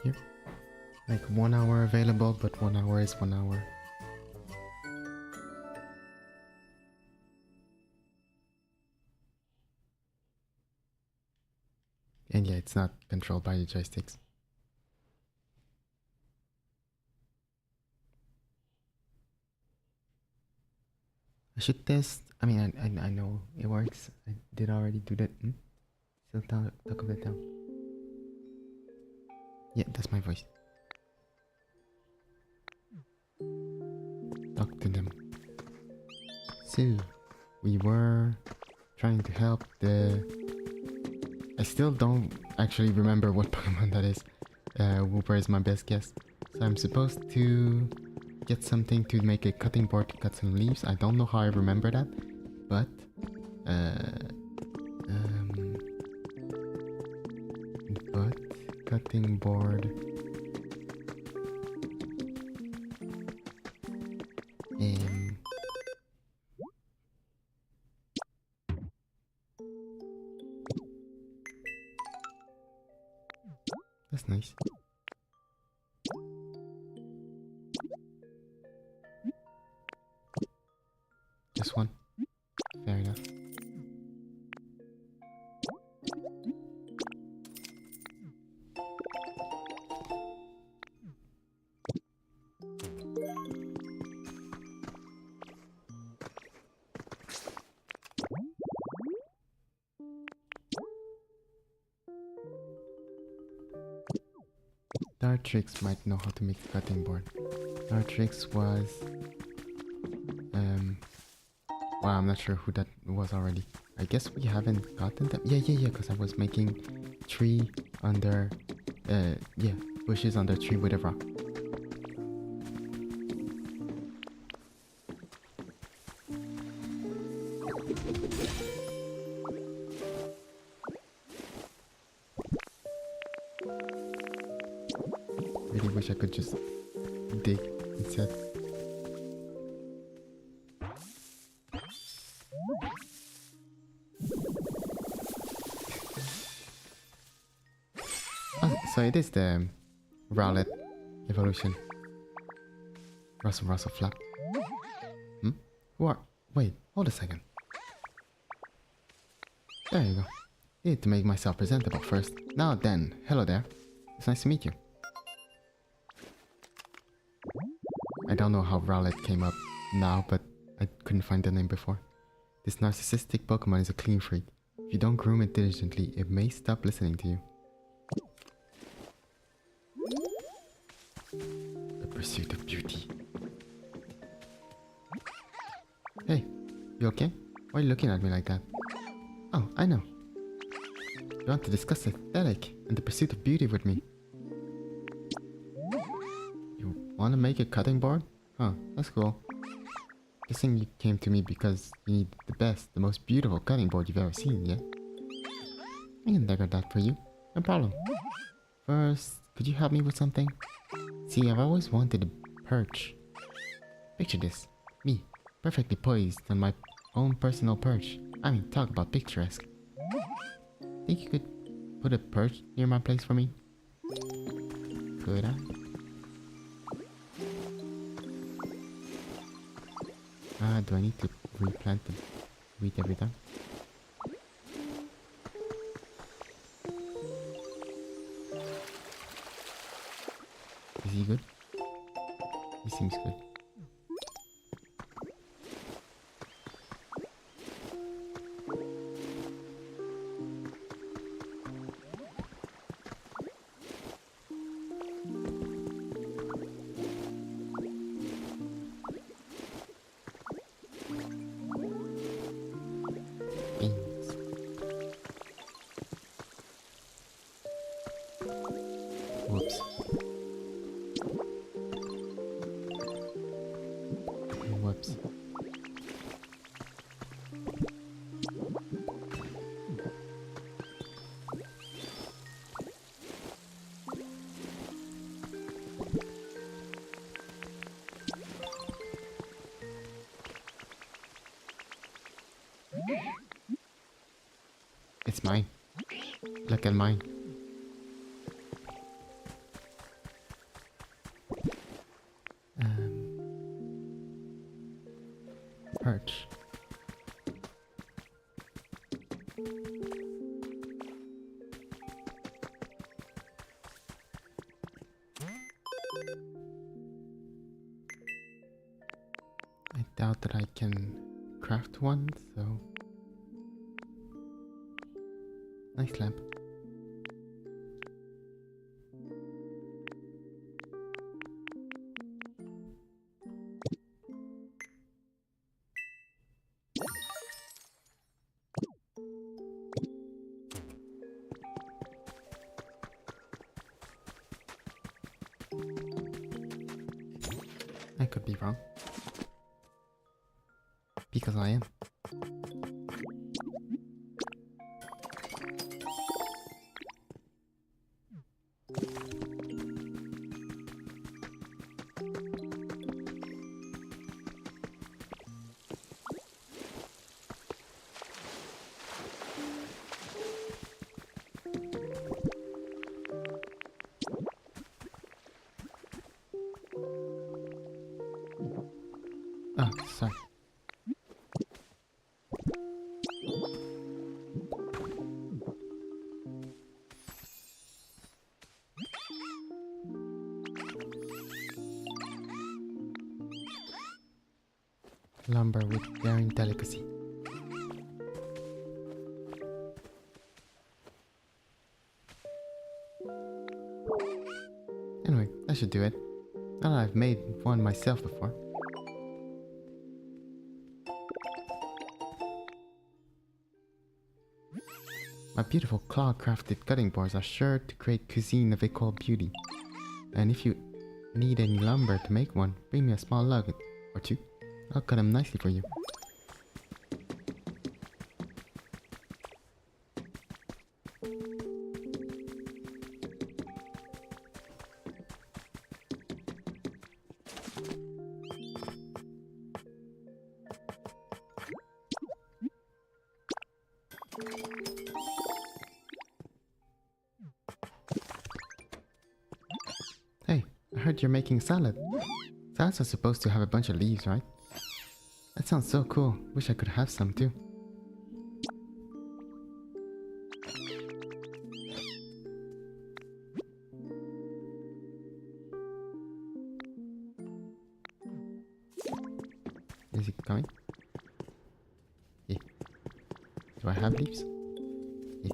here. Like 1 hour available, but 1 hour is 1 hour. And yeah, it's not controlled by the joysticks. I should test. I mean, I know it works. I did already do that. Still talk of the town. Yeah, that's my voice. Talk to them. So, we were trying to help the... I still don't actually remember what Pokemon that is. Wooper is my best guess. So I'm supposed to get something to make a cutting board to cut some leaves. I don't know how I remember that, but cutting board that's nice. Just one. Fair enough. Dartrix might know how to make the cutting board. Dartrix was... well, I'm not sure who that was already. I guess we haven't gotten them. Yeah, because I was making tree under... yeah, bushes under tree with a rock. Really wish I could just dig instead. Oh, so it is the Rowlet evolution. Russell flap. Who are... Wait, hold a second. There you go. Need to make myself presentable first. Now then, hello there. It's nice to meet you. I don't know how Rowlet came up now, but I couldn't find the name before. This narcissistic Pokemon is a clean freak. If you don't groom it diligently, it may stop listening to you. The pursuit of beauty. Hey, you okay? Why are you looking at me like that? Oh, I know. You want to discuss aesthetic and the pursuit of beauty with me. You want to make a cutting board? Huh, that's cool. Guessing you came to me because you need the best, the most beautiful cutting board you've ever seen, yeah? I can decorate that for you. No problem. First, could you help me with something? See, I've always wanted a perch. Picture this. Me, perfectly poised on my own personal perch. I mean, talk about picturesque. Think you could put a perch near my place for me? Could I? Do I need to replant the wheat every time? Is he good? He seems good. Whoops. Whoops. It's mine. Look at mine. perch. I doubt that I can craft one, so... Nice lamp. I could be wrong. Because I am. Oh, sorry. Lumber with daring delicacy. Anyway, that should do it. Now that I've made one myself before. My beautiful claw-crafted cutting boards are sure to create cuisine of equal beauty. And if you need any lumber to make one, bring me a small log or two. I'll cut them nicely for you. Hey, I heard you're making salad. Salads are supposed to have a bunch of leaves, right? That sounds so cool. Wish I could have some too. Is it coming? Yeah. Do I have leaves? Yeah.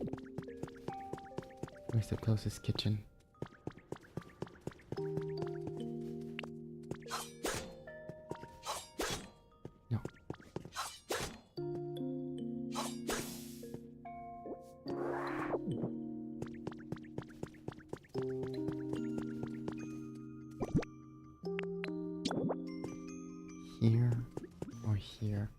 Where's the closest kitchen? No. Here or here?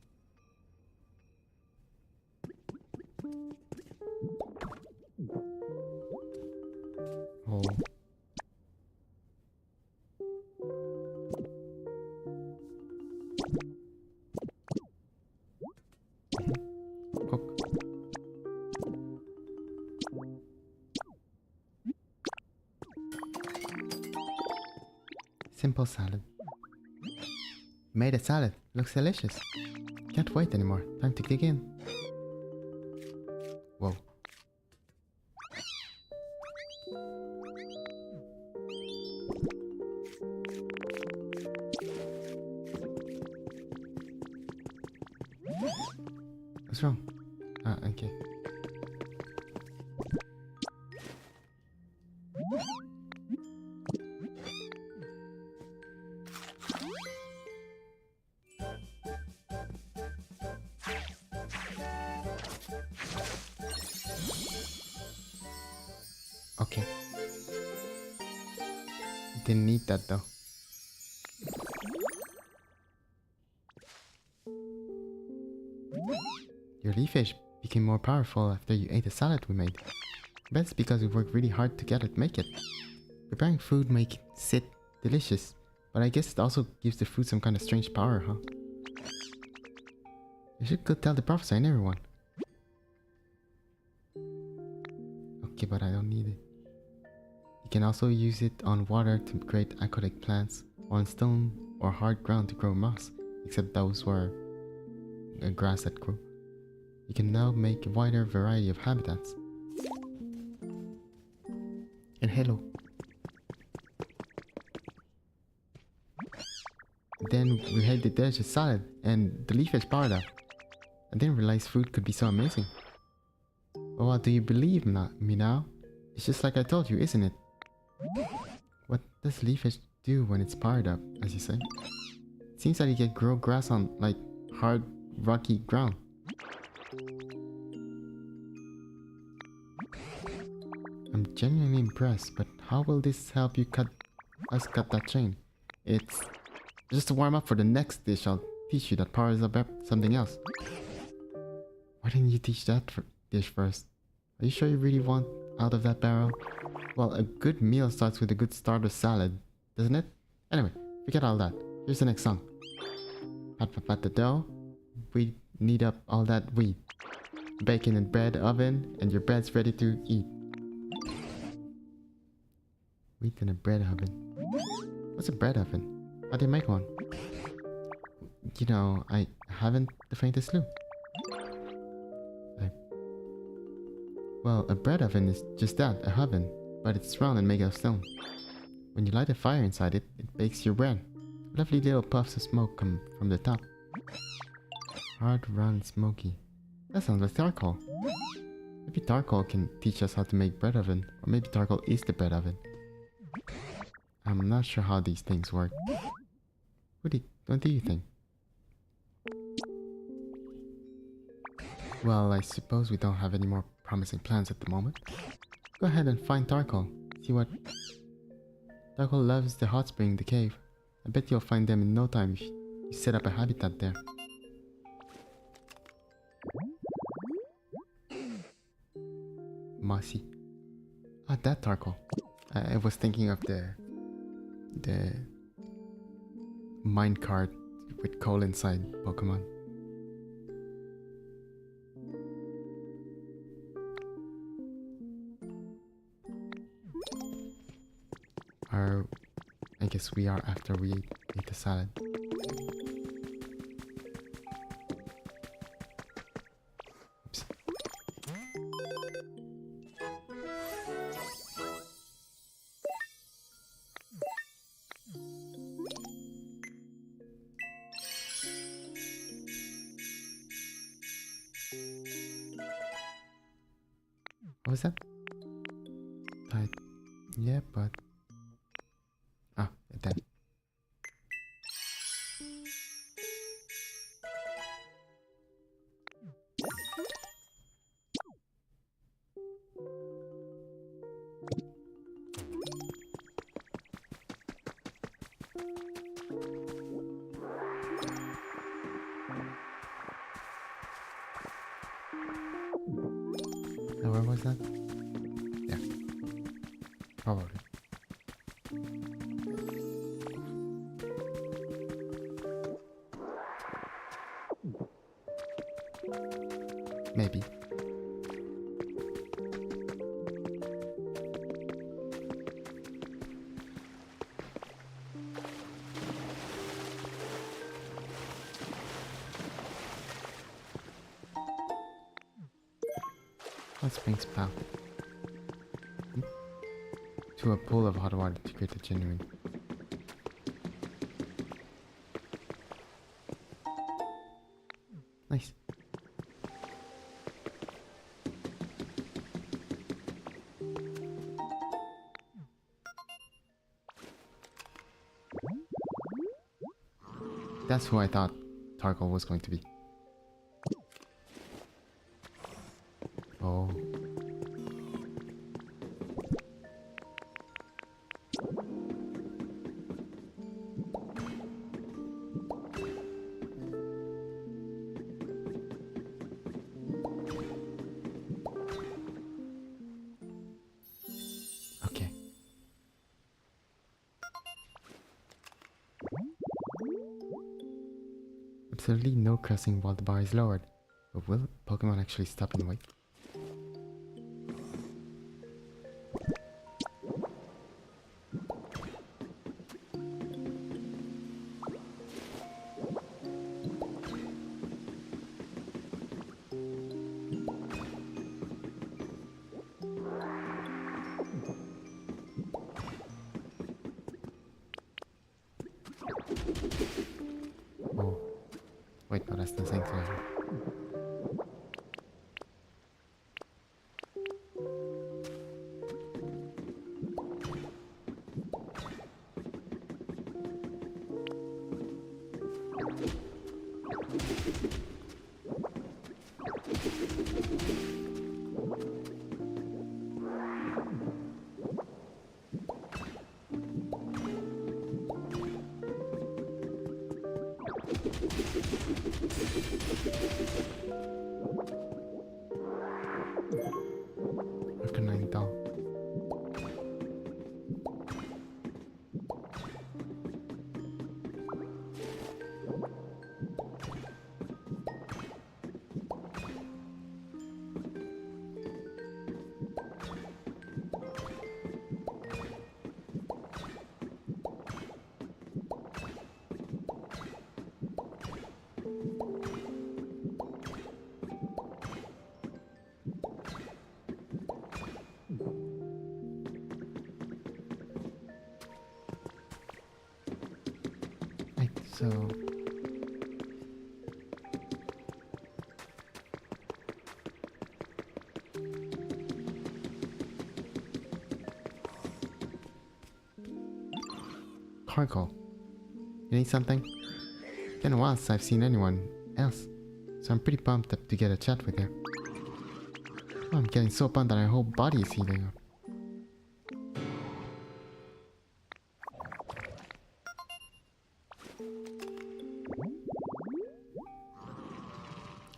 Oh. Cook. Simple salad. Made a salad. Looks delicious. Can't wait anymore. Time to dig in. Whoa. What's wrong? Ah, okay. Okay. Didn't need that though. Your leaf fish became more powerful after you ate the salad we made. I bet it's because we worked really hard together to make it. Preparing food makes it delicious, but I guess it also gives the food some kind of strange power, huh? You should go tell the professor and everyone. Okay, but I don't need it. You can also use it on water to create aquatic plants, or on stone or hard ground to grow moss, except those were grass that grew. You can now make a wider variety of habitats. And hello. Then we had the delicious salad and the leafage powder. I didn't realize food could be so amazing. Oh, well, do you believe me now? It's just like I told you, isn't it? What does leafage do when it's powered up, as you say? It seems that you can grow grass on, like, hard, rocky ground. I'm genuinely impressed, but how will this help you cut that chain? It's just to warm up for the next dish I'll teach you that powers up something else. Why didn't you teach that dish first? Are you sure you really want out of that barrel? Well, a good meal starts with a good starter salad, doesn't it? Anyway, forget all that. Here's the next song. Pat the dough. We knead up all that wheat. Bacon and bread oven, and your bread's ready to eat. Wheat in a bread oven. What's a bread oven? How do you make one? You know, I haven't the faintest clue. Well, a bread oven is just that, a oven, but it's round and made of stone. When you light a fire inside it, it bakes your bread. Lovely little puffs of smoke come from the top. Hard, round, smoky. That sounds like charcoal. Maybe charcoal can teach us how to make bread oven, or maybe charcoal is the bread oven. I'm not sure how these things work. What do you think? Well, I suppose we don't have any more promising plans at the moment. Go ahead and find Tarkle. See what... Tarkle loves the hot spring, the cave. I bet you'll find them in no time if you set up a habitat there. Mossy. Ah, that Tarkle. I was thinking of the minecart with coal inside Pokemon. I guess we are after we ate the salad. Oops. What was that? Tight. Yeah, but... Ah, then. Now, where was that? Yeah. Probably. Maybe. Hot spring spout. To a pool of hot water to create a genuine. Nice. That's who I thought Tarkle was going to be. Oh. Okay. Absolutely no crossing while the bar is lowered. But will Pokemon actually stop and wait? Wait, no, that's the sanctuary. Arcanine doll. Right, so cargo. You need something? It's been a while since I've seen anyone else, so I'm pretty pumped up to get a chat with you. Oh, I'm getting so pumped that my whole body is heating up.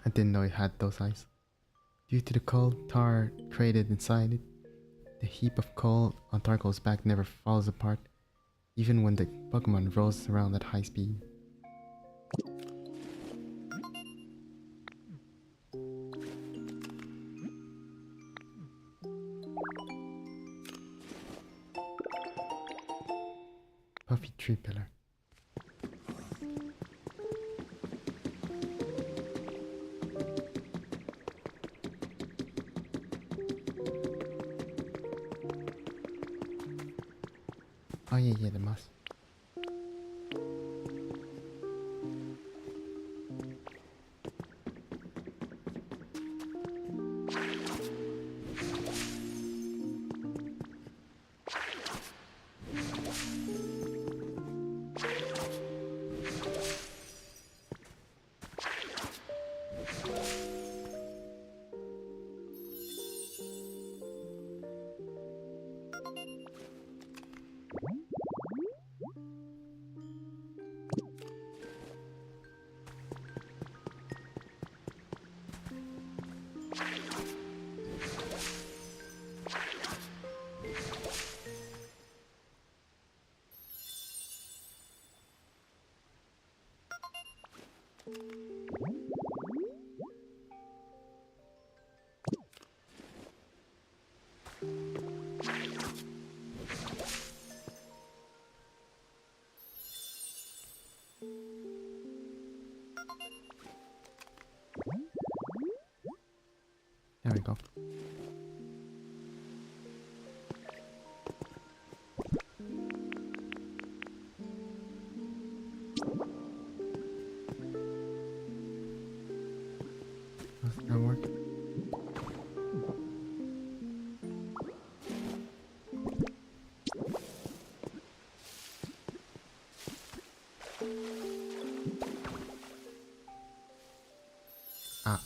I didn't know it had those eyes. Due to the coal tar created inside it, the heap of coal on Tarko's back never falls apart, even when the Pokemon rolls around at high speed. Puffy tree pillar. Oh yeah, the mouse. There we go. Does that work? Ah.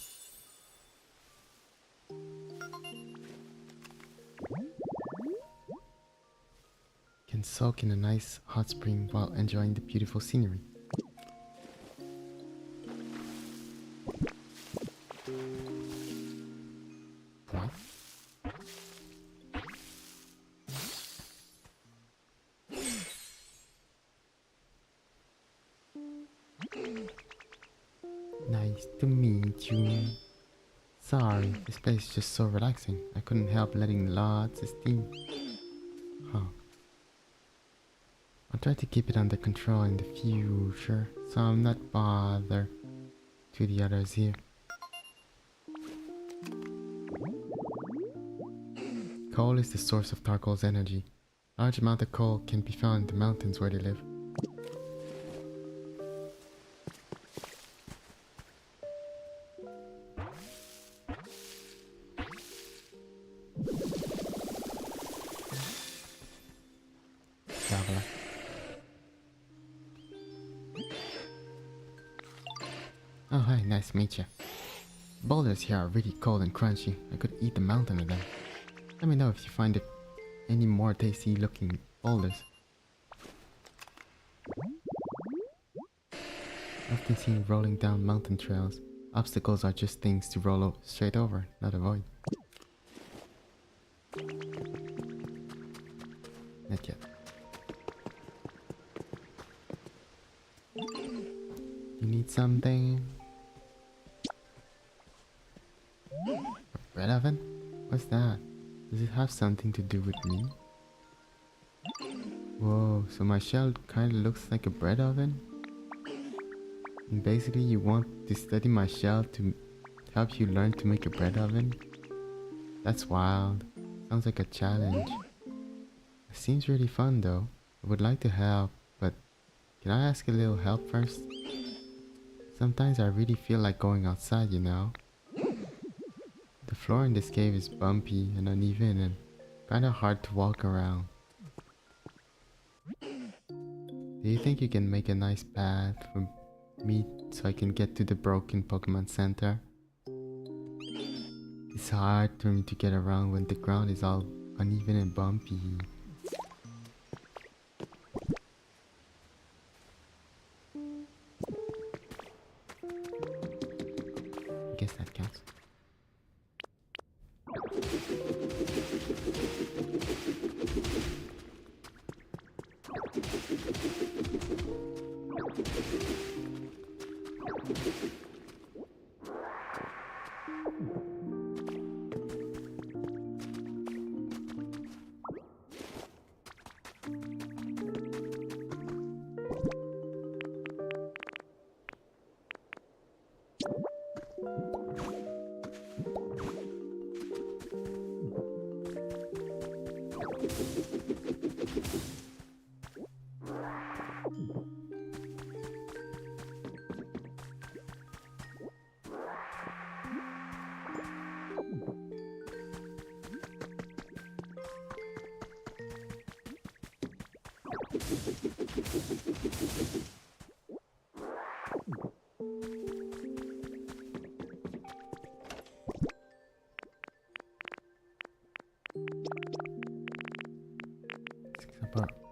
Can soak in a nice hot spring while enjoying the beautiful scenery. What? Nice to meet you. Sorry, this place is just so relaxing. I couldn't help letting lots of steam. Huh. I'll try to keep it under control in the future, so I'm not bothered to the others here. Coal is the source of Tarko's energy. Large amount of coal can be found in the mountains where they live. Oh, hi, nice to meet you. Boulders here are really cold and crunchy. I could eat a mountain of them. Let me know if you find it any more tasty looking boulders. Often seen rolling down mountain trails. Obstacles are just things to roll straight over, not avoid. Not yet. You need something? A bread oven? What's that? Does it have something to do with me? Whoa, so my shell kinda looks like a bread oven? And basically you want to study my shell to help you learn to make a bread oven? That's wild. Sounds like a challenge. It seems really fun though. I would like to help, but can I ask a little help first? Sometimes I really feel like going outside, you know? The floor in this cave is bumpy and uneven and kinda hard to walk around. Do you think you can make a nice path for me so I can get to the broken Pokemon Center? It's hard for me to get around when the ground is all uneven and bumpy. I guess that counts.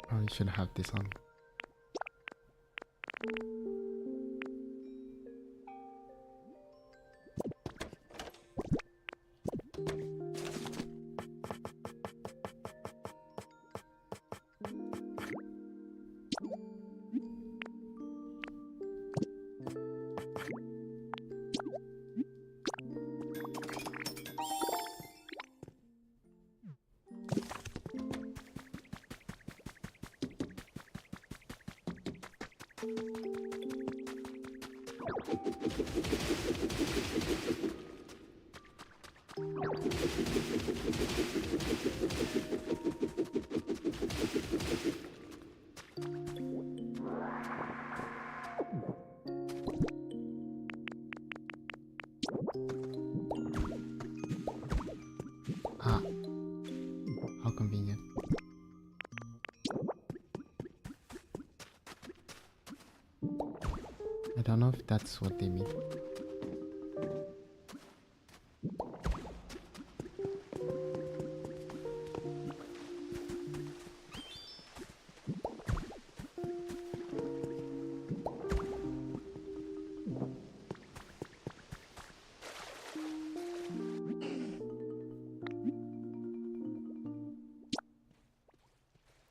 Probably should have this on. Ah, how convenient. I don't know if that's what they mean.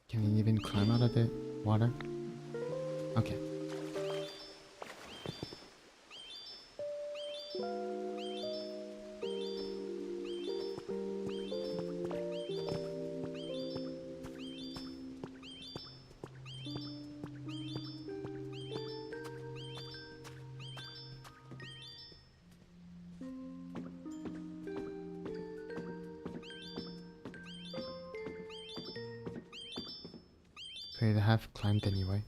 Can we even climb out of the water? Okay. Could have climbed anyway.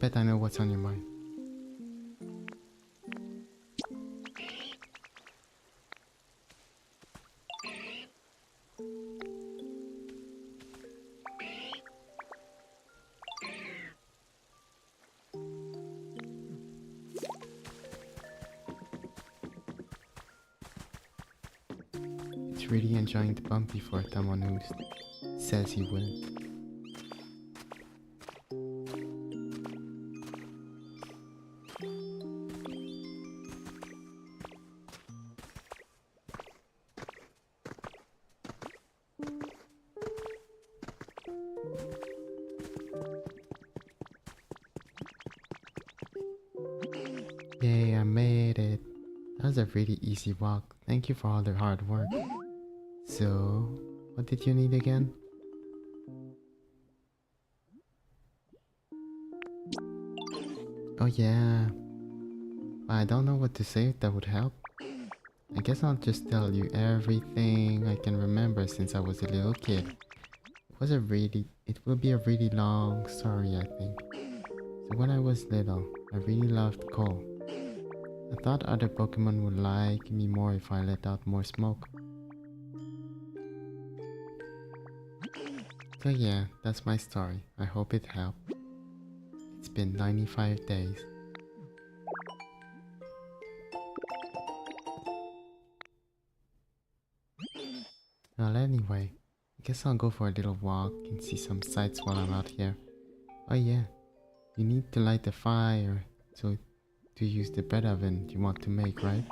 bet I know what's on your mind. It's really enjoying the bumpy for someone who says he wouldn't. Yay, I made it. That was a really easy walk. Thank you for all the hard work. So, what did you need again? Oh yeah. I don't know what to say if that would help. I guess I'll just tell you everything I can remember since I was a little kid. It will be a really long story, I think. So when I was little, I really loved coal. I thought other Pokemon would like me more if I let out more smoke. So yeah, that's my story. I hope it helped. It's been 95 days. Well, anyway, I guess I'll go for a little walk and see some sights while I'm out here. Oh yeah, you need to light the fire to use the bread oven you want to make, right?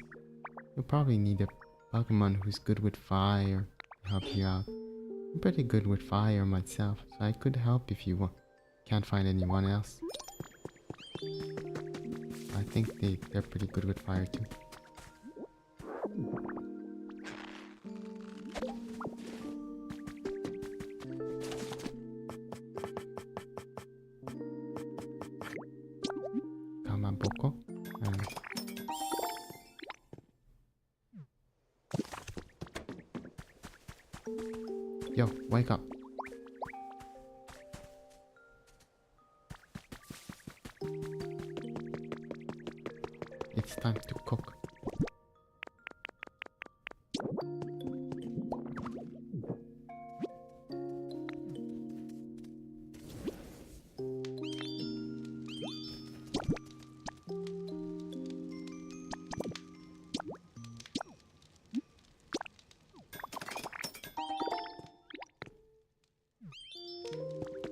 You'll probably need a Pokemon who's good with fire to help you out. I'm pretty good with fire myself, so I could help if you can't find anyone else. I think they're pretty good with fire too. Come on, Poco. Yo, wake up. It's time to cook.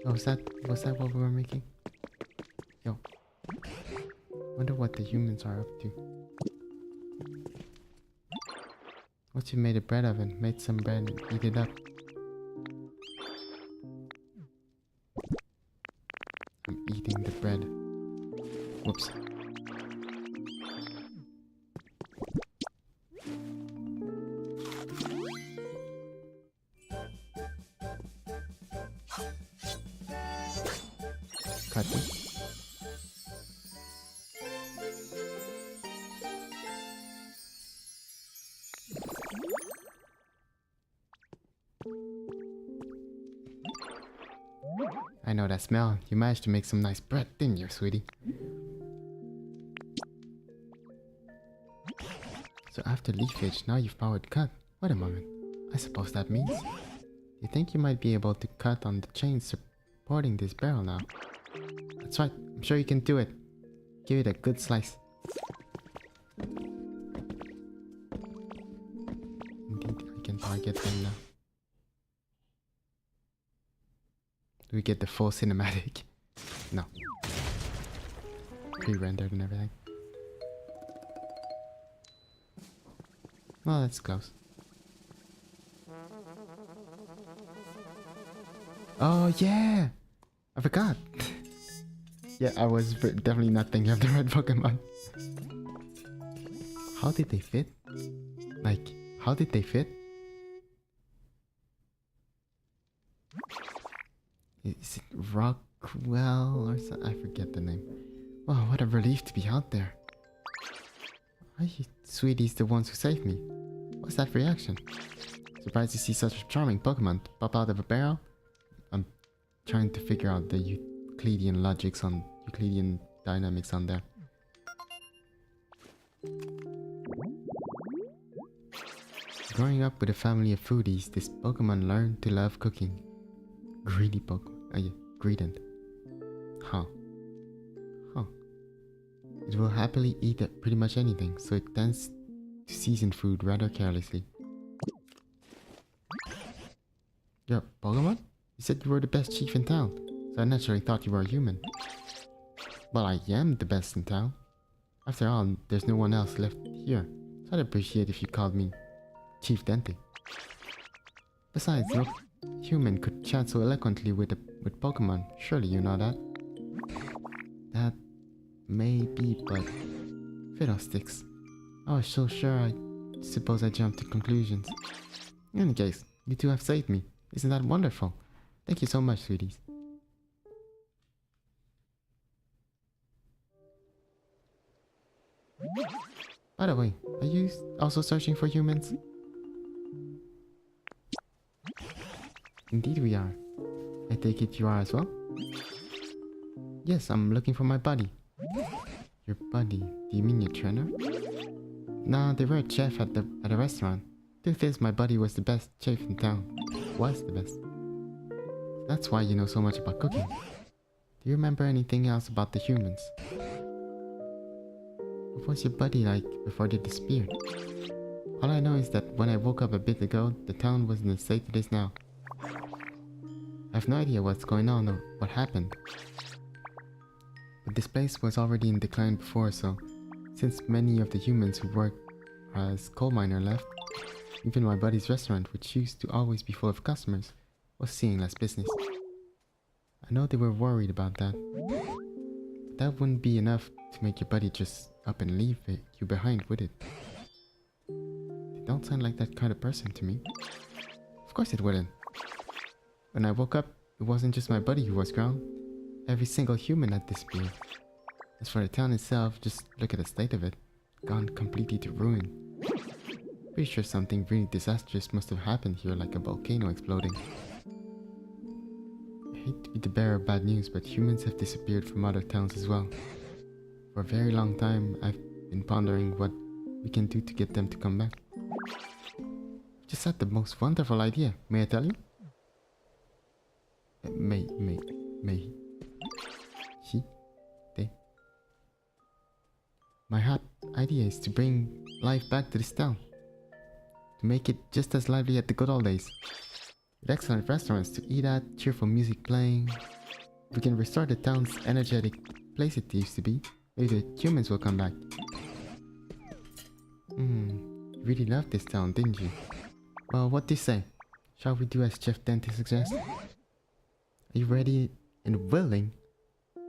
Oh, was that what we were making? Yo. Wonder what the humans are up to. Once you made a bread oven, made some bread and eat it up. I'm eating the bread. Whoops. Cut it. I know that smell. You managed to make some nice bread, didn't you, sweetie? So after leafage, now you've powered cut. Wait a moment. I suppose that means... You think you might be able to cut on the chains supporting this barrel now? That's right. I'm sure you can do it. Give it a good slice. Indeed, I can target them now. Do we get the full cinematic? No. Pre-rendered and everything. Well, that's close. Oh yeah! I forgot! Yeah, I was definitely not thinking of the red Pokemon. How did they fit? Like, how did they fit? Is it Rockwell or something? I forget the name. Wow, what a relief to be out there. Are you sweeties the ones who saved me? What's that reaction? Surprised to see such a charming Pokemon pop out of a barrel? I'm trying to figure out the Euclidean logics on Euclidean dynamics on there. Growing up with a family of foodies, this Pokemon learned to love cooking. Greedy Pokemon. Oh yeah, greedent. Huh. Huh. It will happily eat pretty much anything, so it tends to season food rather carelessly. You're a Pokemon? You said you were the best chief in town, so I naturally thought you were a human. Well, I am the best in town. After all, there's no one else left here, so I'd appreciate if you called me Chief Dente. Besides, no human could chat so eloquently with Pokemon. Surely you know that? That may be, but fiddlesticks. I was so sure I suppose I jumped to conclusions. In any case, you two have saved me. Isn't that wonderful? Thank you so much, sweeties. By the way, are you also searching for humans? Indeed we are. I take it you are as well? Yes, I'm looking for my buddy. Your buddy? Do you mean your trainer? Nah, they were a chef at a restaurant. Truth is, my buddy was the best chef in town. Was the best. That's why you know so much about cooking. Do you remember anything else about the humans? What was your buddy like before they disappeared? All I know is that when I woke up a bit ago, the town was in the state it is now. I have no idea what's going on or what happened. But this place was already in decline before, so since many of the humans who worked as coal miner left, even my buddy's restaurant, which used to always be full of customers, was seeing less business. I know they were worried about that, but that wouldn't be enough to make your buddy just up and leave you behind, would it? They don't sound like that kind of person to me. Of course it wouldn't. When I woke up, it wasn't just my buddy who was gone. Every single human had disappeared. As for the town itself, just look at the state of it. Gone completely to ruin. Pretty sure something really disastrous must have happened here, like a volcano exploding. I hate to be the bearer of bad news, but humans have disappeared from other towns as well. For a very long time, I've been pondering what we can do to get them to come back. Just had the most wonderful idea, may I tell you? May he? They? My hot idea is to bring life back to this town. To make it just as lively as the good old days. With excellent restaurants to eat at, cheerful music playing. If we can restore the town's energetic place it used to be, maybe the humans will come back. You really loved this town, didn't you? Well, what do you say? Shall we do as Chef Dente suggests? Are you ready and willing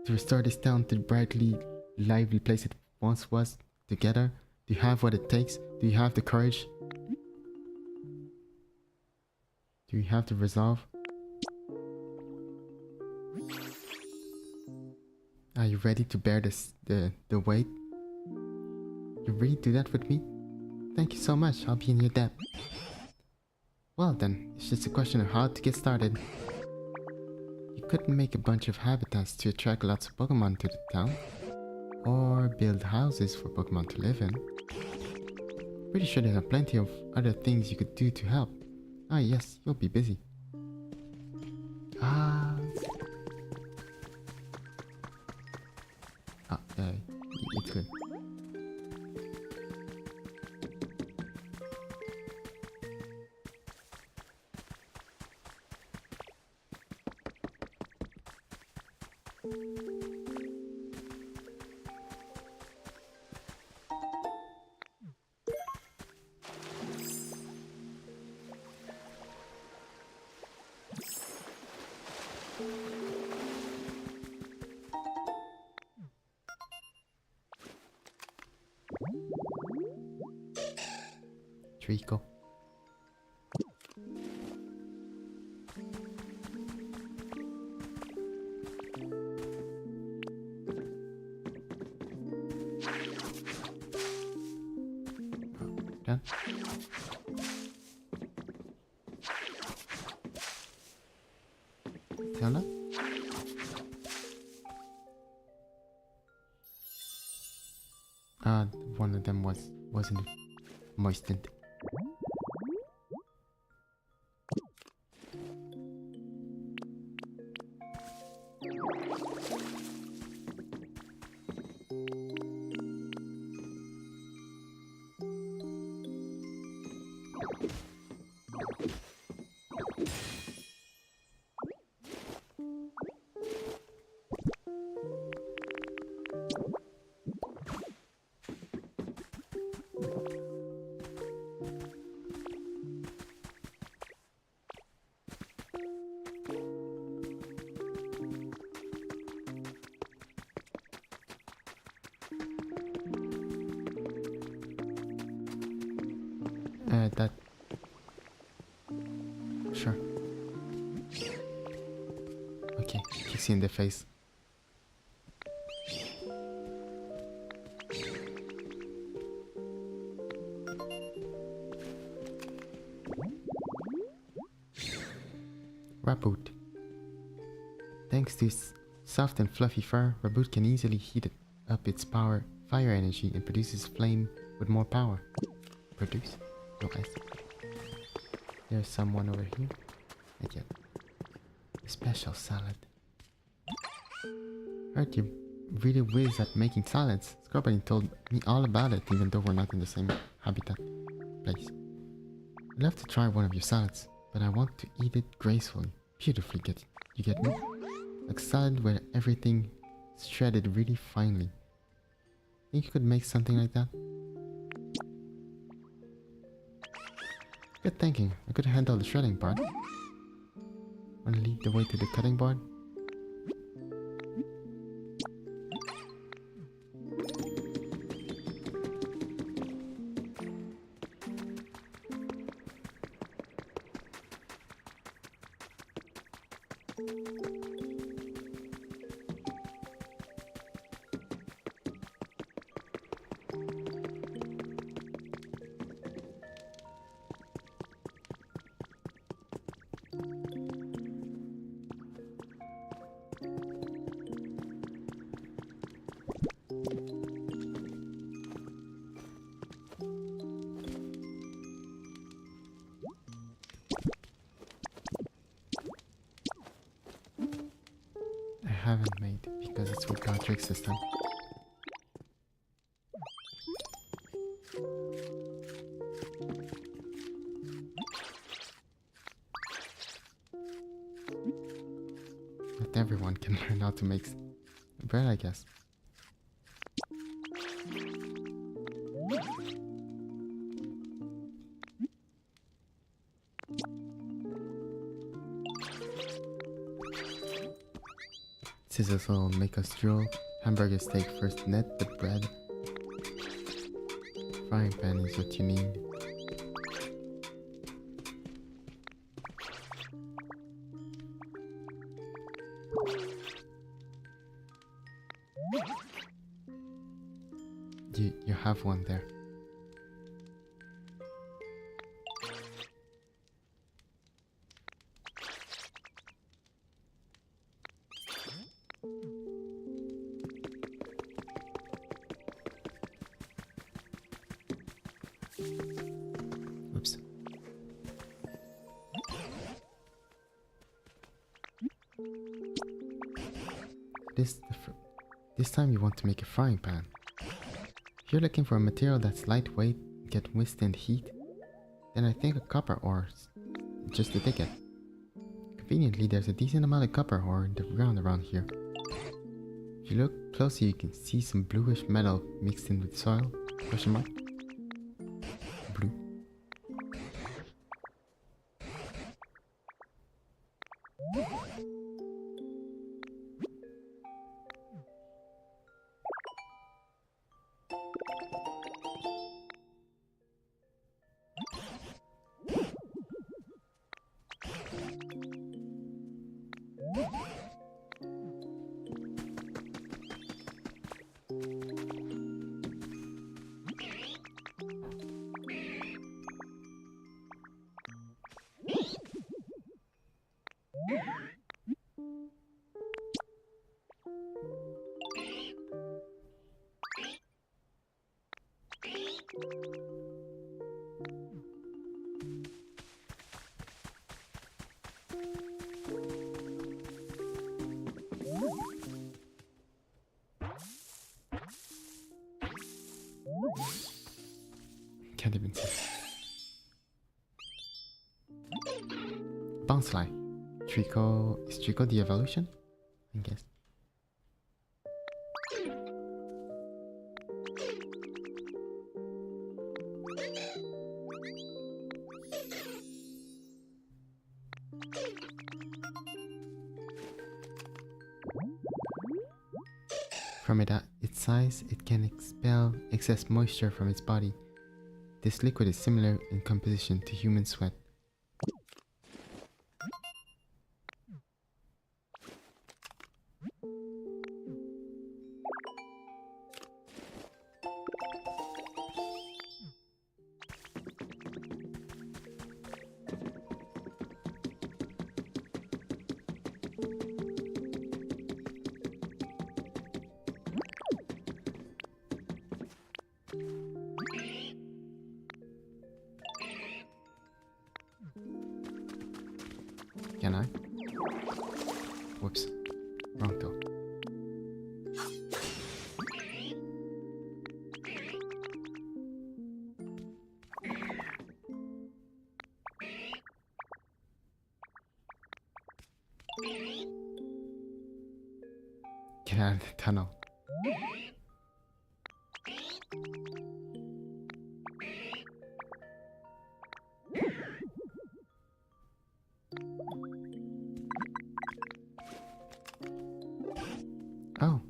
to restore this town to the brightly lively place it once was together? Do you have what it takes? Do you have the courage? Do you have the resolve? Are you ready to bear the weight? You really do that with me? Thank you so much, I'll be in your debt. Well then, it's just a question of how to get started. You couldn't make a bunch of habitats to attract lots of Pokemon to the town. Or build houses for Pokemon to live in. Pretty sure there are plenty of other things you could do to help. Ah yes, you'll be busy. It's good. Trico. Done. Tell her. One of them wasn't moistened. That... Sure. Okay, kicks you in the face. Raboot. Thanks to its soft and fluffy fur, Raboot can easily heat up its fire energy and produces flame with more power. Produce? No S. There's someone over here. Not yet. Special salad. Heard you really whiz at making salads. Scorbunny told me all about it, even though we're not in the same habitat place. I'd love to try one of your salads, but I want to eat it gracefully, beautifully. You get me? Like salad where everything is shredded really finely. Think you could make something like that? Good thinking. I could handle the shredding part. Wanna lead the way to the cutting board? I haven't made because it's with Godric's system. Not everyone can learn how to make bread, I guess. Scissors will make us drill. Hamburger steak first, net the bread. Frying pan is what you need. You have one there. Oops. This time you want to make a frying pan. If you're looking for a material that's lightweight, get withstand heat, then I think a copper ore is just the ticket. Conveniently, there's a decent amount of copper ore in the ground around here. If you look closely, you can see some bluish metal mixed in with soil. Question mark? Blue. can't even see. Bouncefly. Trico... Is Trico the evolution? I guess. From its size, it can expel excess moisture from its body. This liquid is similar in composition to human sweat. Can I? Whoops. Wrong door. Get out of the tunnel. Oh,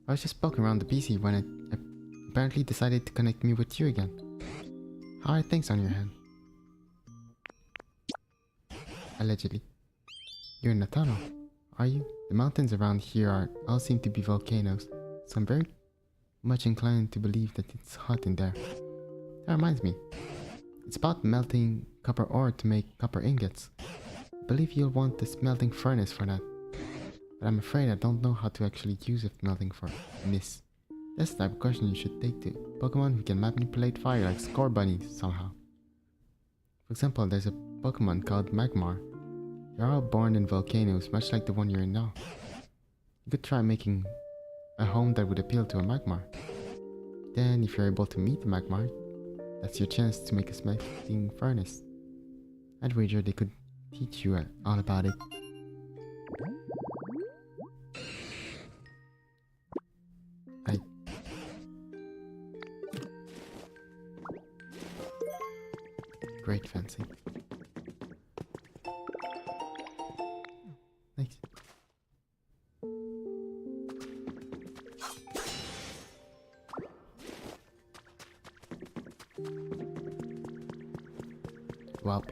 I was just poking around the PC when it apparently decided to connect me with you again. How are things on your hand? Allegedly. You're in the tunnel, are you? The mountains around here all seem to be volcanoes, so I'm very much inclined to believe that it's hot in there. That reminds me, it's about melting copper ore to make copper ingots. I believe you'll want the smelting furnace for that. But I'm afraid I don't know how to actually use a melting furnace. That's the type of question you should take to Pokemon who can manipulate fire like Score Bunnies somehow. For example, there's a Pokemon called Magmar. They're all born in volcanoes, much like the one you're in now. You could try making a home that would appeal to a Magmar. Then, if you're able to meet the Magmar, that's your chance to make a smelting furnace. I'd wager they could teach you all about it. Great fencing. Nice. Well.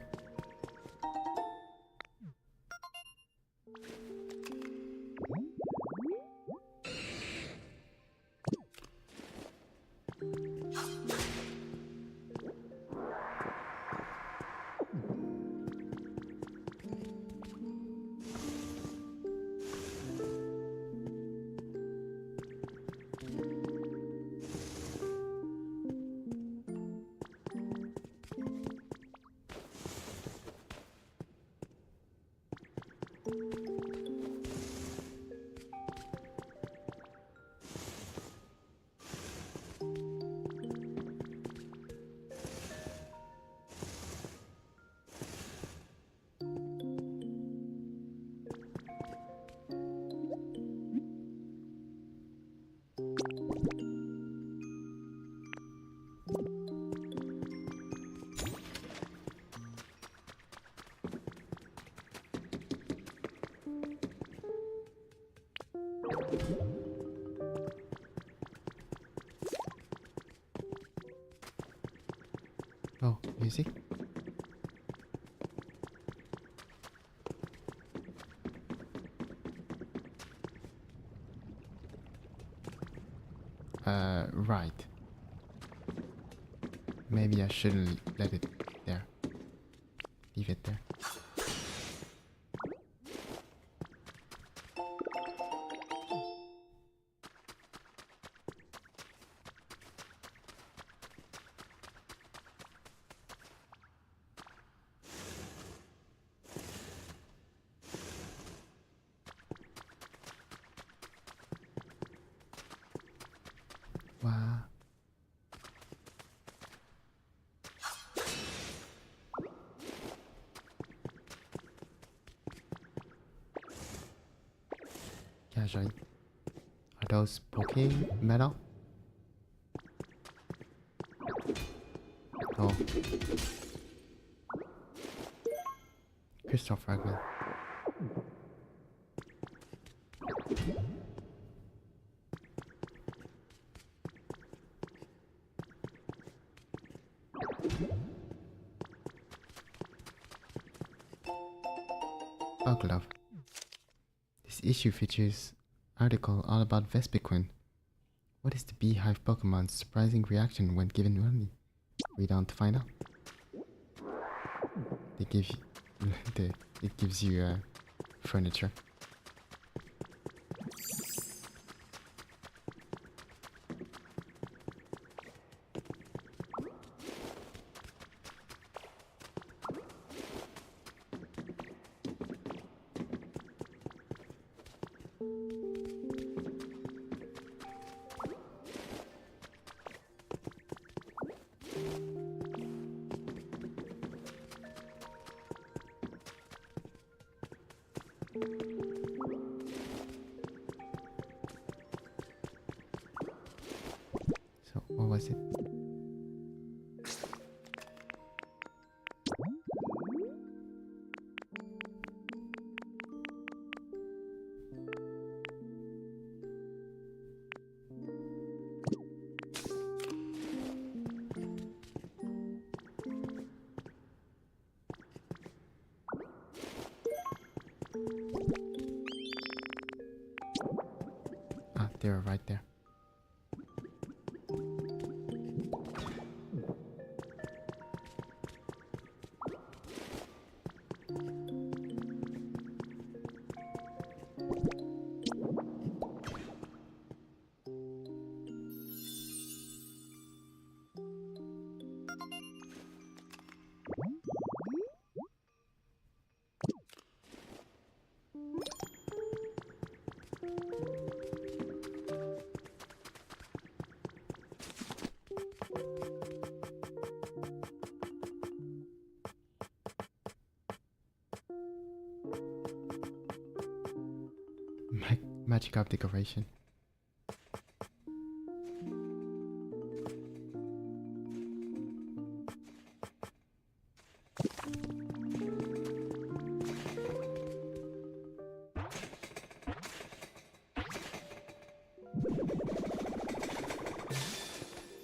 Oh, music? Right. Maybe I shouldn't let it there. Leave it there. Wow. casually. Are those Pokémon? Oh. Crystal fragment. Bug love. This issue features article all about Vespiquen. What is the beehive Pokemon's surprising reaction when given money? Read on to find out. They give you it gives you furniture. So what was it? Ah, they were right there. Magic up decoration.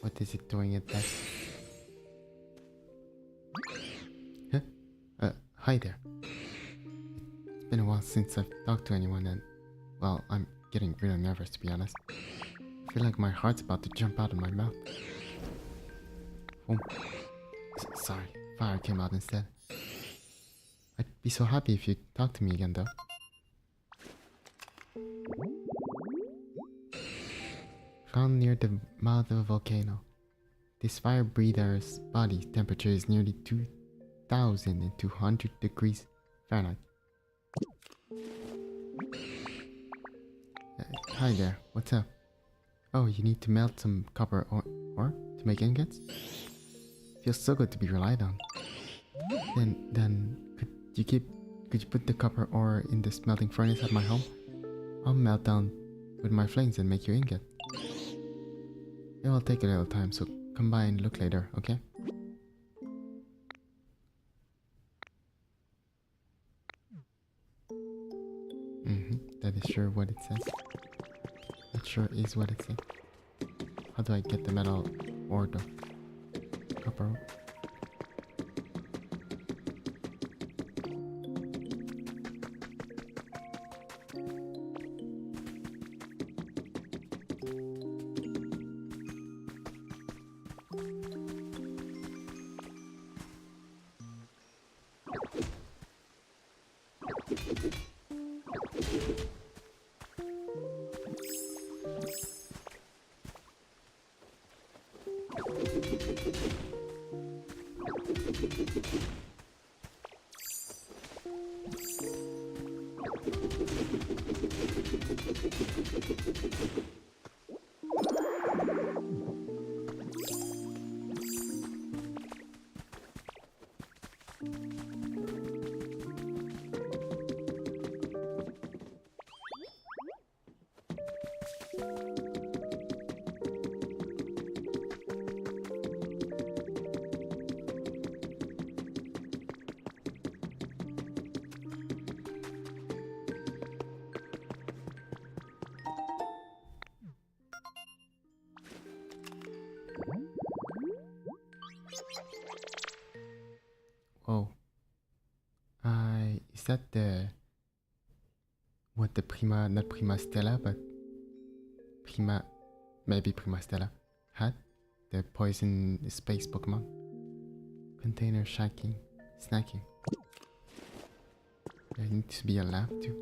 What is it doing at that? Huh? Hi there. It's been a while since I've talked to anyone and, well, I'm getting really nervous to be honest. I feel like my heart's about to jump out of my mouth. Oh. Sorry, fire came out instead. I'd be so happy if you'd talk to me again though. Found near the mouth of a volcano. This fire breather's body temperature is nearly 2,200 degrees Fahrenheit. Hi there, what's up? Oh, you need to melt some copper ore to make ingots? Feels so good to be relied on. Then could you put the copper ore in the smelting furnace at my home? I'll melt down with my flames and make you ingot. It will take a little time, so come by and look later, okay? That is sure what it says. That sure is what it says. How do I get the metal ore though? Copper ore? that the... What the Prima... Not Prima Stella, but... Prima... Maybe Prima Stella had? The poison space Pokemon. Container shacking. Snacking. There needs to be a lamp too.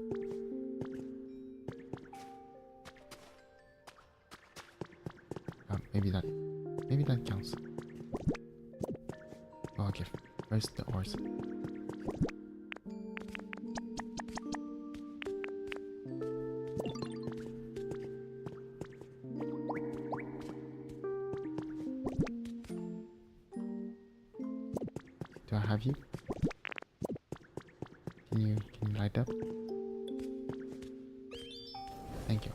Maybe that counts. Oh, okay. Where's the ores? Do I have you? Can you light up? Thank you.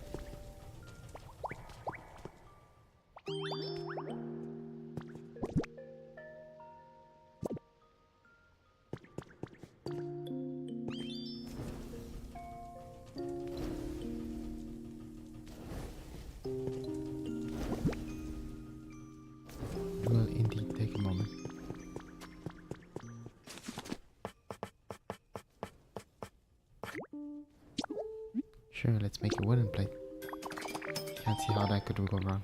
It will indeed take a moment. Sure, let's make a wooden plate. Can't see how that could go wrong.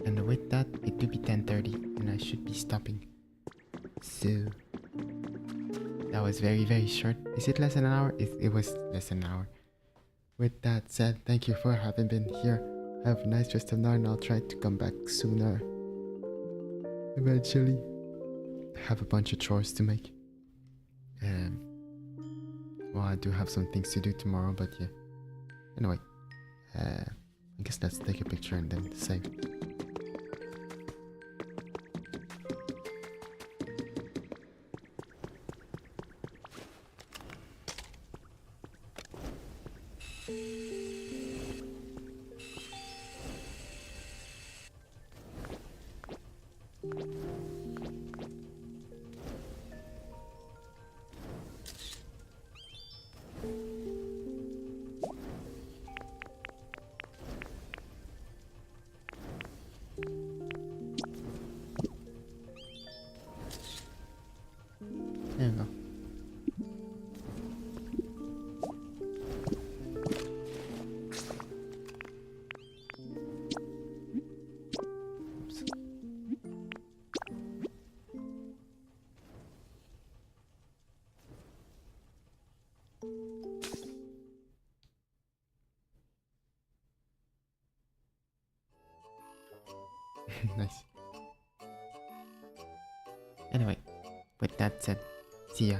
And with that, it do be 10:30 and I should be stopping. So that was very, very short. Is it less than an hour? It was less than an hour. With that said, thank you for having been here. Have a nice rest of the night and I'll try to come back sooner. Eventually. Have a bunch of chores to make. Well, I do have some things to do tomorrow, but yeah. Anyway, I guess let's take a picture and then save. There you go. Oops. Nice. Anyway, with that said, see ya.